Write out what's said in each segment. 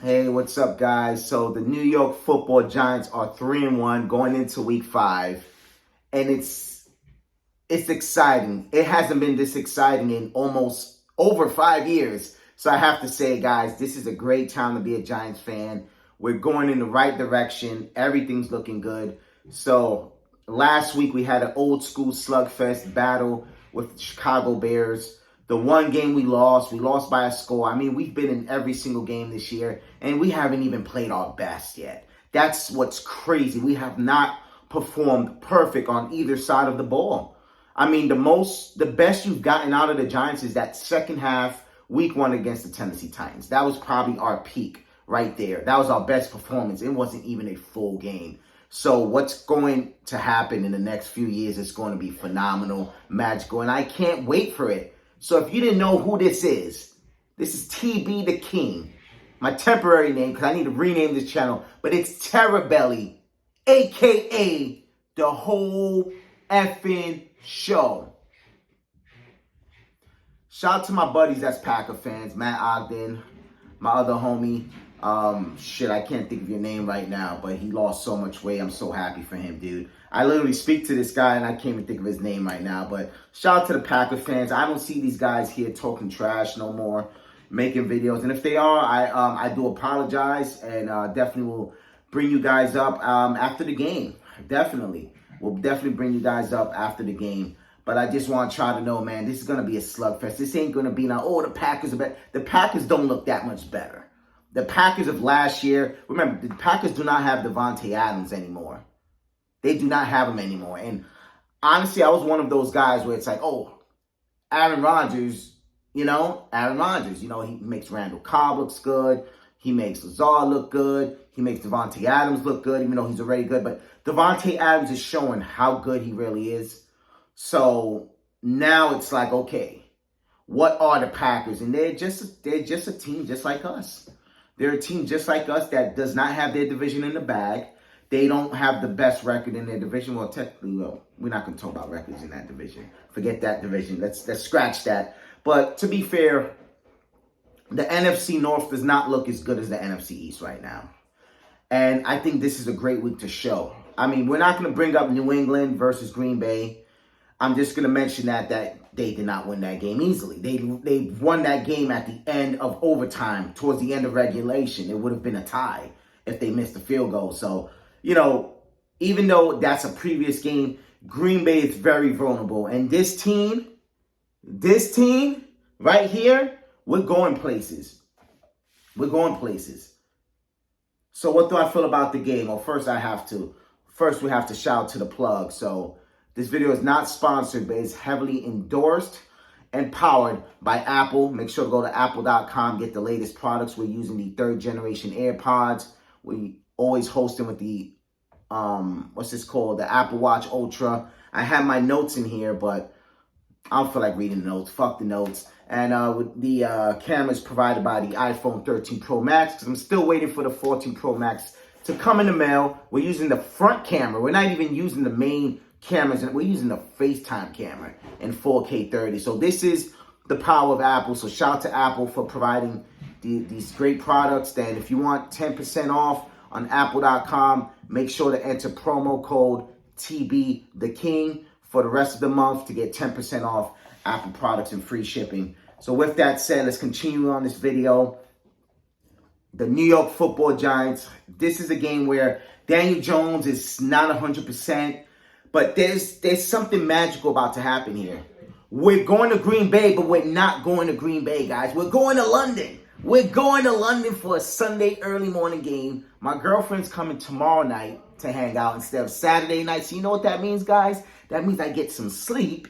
Hey, what's up, guys? So the New York Football Giants are 3-1 going into Week 5, and it's exciting. It hasn't been this exciting in almost over 5 years. So I have to say, guys, this is a great time to be a Giants fan. We're going in the right direction. Everything's looking good. So last week we had an old school slugfest battle with the Chicago Bears. The one game we lost by a score. I mean, we've been in every single game this year, and we haven't even played our best yet. That's what's crazy. We have not performed perfect on either side of the ball. I mean, the best you've gotten out of the Giants is that second half, week 1 against the Tennessee Titans. That was probably our peak right there. That was our best performance. It wasn't even a full game. So what's going to happen in the next few years is going to be phenomenal, magical, and I can't wait for it. So if you didn't know who this is TB the King. My temporary name, because I need to rename this channel. But it's Terrabelly, a.k.a. the whole effing show. Shout out to my buddies that's Packer fans. Matt Ogden, my other homie. I can't think of your name right now, but he lost so much weight. I'm so happy for him, dude. I literally speak to this guy, and I can't even think of his name right now. But shout out to the Packer fans. I don't see these guys here talking trash no more, making videos. And if they are, I do apologize, and definitely will bring you guys up after the game. Definitely. We'll definitely bring you guys up after the game. But I just want to try to know, man, this is going to be a slugfest. This ain't going to be now, the Packers are better. The Packers don't look that much better. The Packers of last year, remember, the Packers do not have Davante Adams anymore. They do not have him anymore. And honestly, I was one of those guys where it's like, Aaron Rodgers, he makes Randall Cobb looks good. He makes Lazard look good. He makes Davante Adams look good, even though he's already good. But Davante Adams is showing how good he really is. So now it's like, okay, what are the Packers? And they're just a team just like us. They're a team just like us that does not have their division in the bag. They don't have the best record in their division. Well, technically, we're not going to talk about records in that division. Forget that division. Let's scratch that. But to be fair, the NFC North does not look as good as the NFC East right now. And I think this is a great week to show. I mean, we're not going to bring up New England versus Green Bay. I'm just going to mention that they did not win that game easily. They won that game at the end of overtime, towards the end of regulation. It would have been a tie if they missed the field goal. So, even though that's a previous game, Green Bay is very vulnerable. And this team right here, we're going places. We're going places. So what do I feel about the game? Well, first we have to shout to the plug. So this video is not sponsored, but it's heavily endorsed and powered by Apple. Make sure to go to apple.com, get the latest products. We're using the 3rd generation AirPods. We always host them with the, the Apple Watch Ultra. I have my notes in here, but I don't feel like reading the notes. Fuck the notes. And with the cameras provided by the iPhone 13 Pro Max, because I'm still waiting for the 14 Pro Max to come in the mail. We're using the front camera. We're not even using the main cameras, and we're using the FaceTime camera in 4K 30. So this is the power of Apple. So shout out to Apple for providing these great products. And if you want 10% off on apple.com, make sure to enter promo code TB the King for the rest of the month to get 10% off Apple products and free shipping. So with that said, let's continue on this video. The New York Football Giants. This is a game where Daniel Jones is not 100%. But there's something magical about to happen here. We're going to Green Bay, but we're not going to Green Bay, guys. We're going to London. We're going to London for a Sunday early morning game. My girlfriend's coming tomorrow night to hang out instead of Saturday night. So you know what that means, guys? That means I get some sleep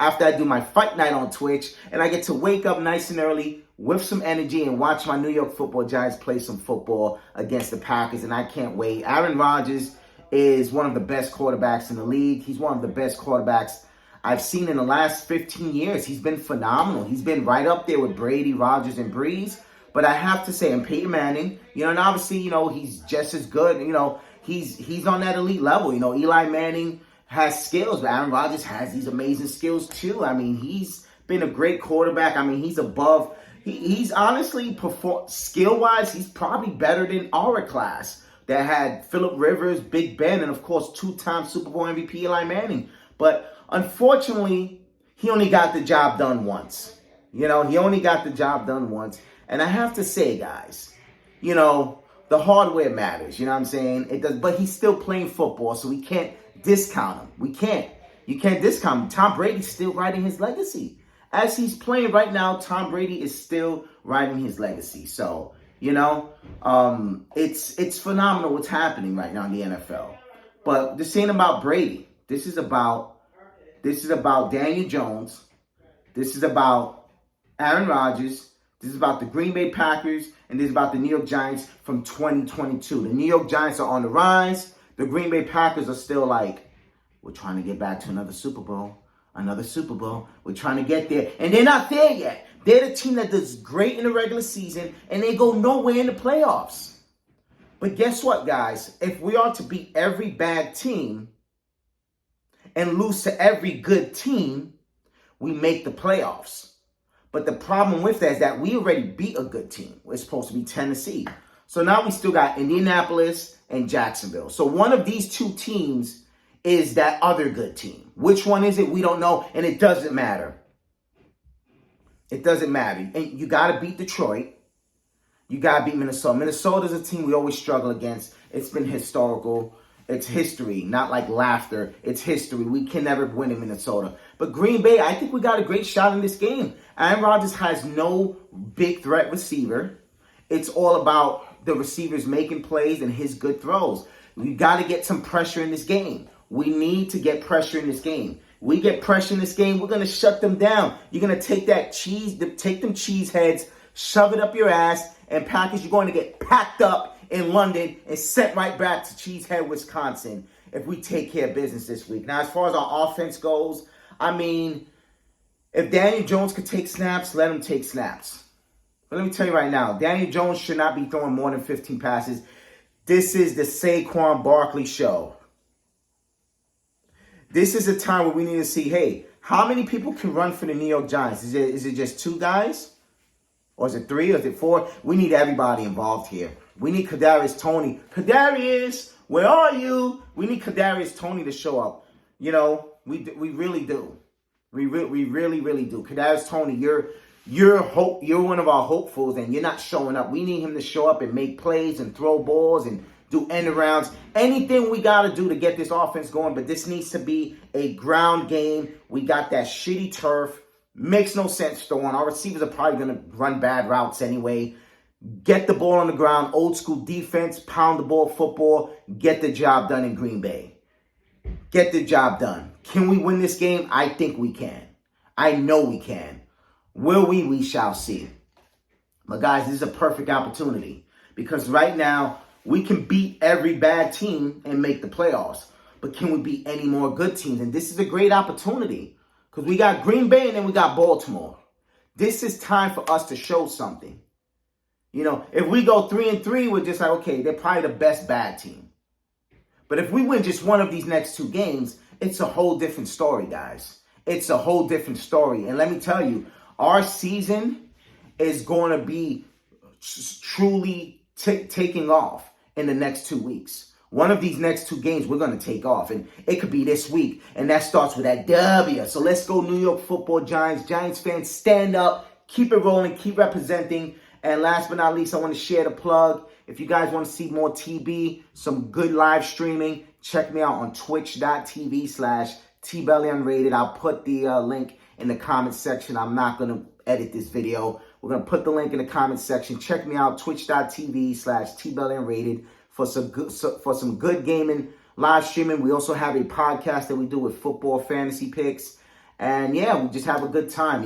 after I do my fight night on Twitch. And I get to wake up nice and early with some energy and watch my New York Football Giants play some football against the Packers. And I can't wait. Aaron Rodgers is one of the best quarterbacks in the league. He's one of the best quarterbacks I've seen in the last 15 years. He's been phenomenal. He's been right up there with Brady, Rodgers, and Breeze. But I have to say, and Peyton Manning, and obviously, he's just as good. He's on that elite level. Eli Manning has skills, but Aaron Rodgers has these amazing skills too. I mean, he's been a great quarterback. I mean, he's above He's honestly, skill-wise, he's probably better than our class that had Phillip Rivers, Big Ben, and of course, two-time Super Bowl MVP Eli Manning. But unfortunately, he only got the job done once. He only got the job done once. And I have to say, guys, the hardware matters. You know what I'm saying? It does, but he's still playing football, so we can't discount him. We can't. You can't discount him. Tom Brady's still writing his legacy. As he's playing right now, Tom Brady is still writing his legacy. So, it's phenomenal what's happening right now in the NFL. But this ain't about Brady. This is about Daniel Jones. This is about Aaron Rodgers. This is about the Green Bay Packers. And this is about the New York Giants from 2022. The New York Giants are on the rise. The Green Bay Packers are still like, we're trying to get back to another Super Bowl. Another Super Bowl. We're trying to get there. And they're not there yet. They're the team that does great in the regular season. And they go nowhere in the playoffs. But guess what, guys? If we are to beat every bad team and lose to every good team, we make the playoffs. But the problem with that is that we already beat a good team. We're supposed to be Tennessee. So now we still got Indianapolis and Jacksonville. So one of these two teams is that other good team. Which one is it? We don't know, and it doesn't matter. It doesn't matter. And you got to beat Detroit. You got to beat Minnesota. Minnesota's a team we always struggle against. It's been historical. It's history, not like laughter. It's history. We can never win in Minnesota. But Green Bay, I think we got a great shot in this game. Aaron Rodgers has no big threat receiver. It's all about the receivers making plays and his good throws. We got to get some pressure in this game. We need to get pressure in this game. We get pressure in this game, we're going to shut them down. You're going to take them cheese heads, shove it up your ass, and Packers, you're going to get packed up in London and sent right back to Cheesehead, Wisconsin if we take care of business this week. Now, as far as our offense goes, I mean, if Daniel Jones could take snaps, let him take snaps. But let me tell you right now, Daniel Jones should not be throwing more than 15 passes. This is the Saquon Barkley show. This is a time where we need to see, hey, how many people can run for the New York Giants? Is it just two guys? Or is it three? Or is it four? We need everybody involved here. We need Kadarius Toney. Kadarius, where are you? We need Kadarius Toney to show up. We really do. We really, really do. Kadarius Toney, you're one of our hopefuls, and you're not showing up. We need him to show up and make plays and throw balls and do end arounds. Anything we got to do to get this offense going, but this needs to be a ground game. We got that shitty turf. Makes no sense throwing. Our receivers are probably going to run bad routes anyway. Get the ball on the ground. Old school defense. Pound the ball football. Get the job done in Green Bay. Get the job done. Can we win this game? I think we can. I know we can. Will we? We shall see. But guys, this is a perfect opportunity. Because right now, we can beat every bad team and make the playoffs. But can we beat any more good teams? And this is a great opportunity. Because we got Green Bay and then we got Baltimore. This is time for us to show something. If we go 3-3, we're just like, okay, they're probably the best bad team. But if we win just one of these next two games, it's a whole different story, guys. It's a whole different story. And let me tell you, our season is going to be truly taking off in the next 2 weeks. One of these next two games, we're going to take off. And it could be this week. And that starts with that W. So let's go New York Football Giants. Giants fans, stand up. Keep it rolling. Keep representing. And last but not least, I want to share the plug. If you guys want to see more TB, some good live streaming, check me out on twitch.tv/TBellyUnrated. I'll put the link in the comment section. I'm not going to edit this video. We're going to put the link in the comment section. Check me out, twitch.tv/TBellyUnrated for some good gaming live streaming. We also have a podcast that we do with football fantasy picks. And yeah, we just have a good time,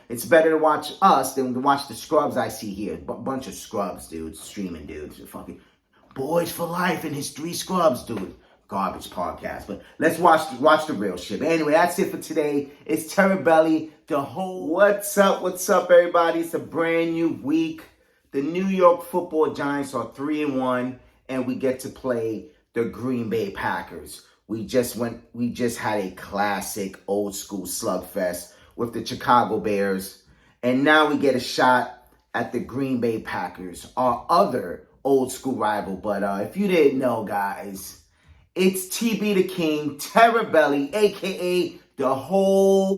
It's better to watch us than to watch the scrubs I see here. Bunch of scrubs, dude. Streaming dudes. Fucking Boys for Life and his 3 scrubs, dude. Garbage podcast. But let's watch the real shit. But anyway, that's it for today. It's Terry Belly. What's up, everybody? It's a brand new week. The New York Football Giants are 3-1, and we get to play the Green Bay Packers. We just had a classic old school slugfest with the Chicago Bears. And now we get a shot at the Green Bay Packers, our other old school rival. But if you didn't know, guys, it's TB the King, Terror Belly, a.k.a. the whole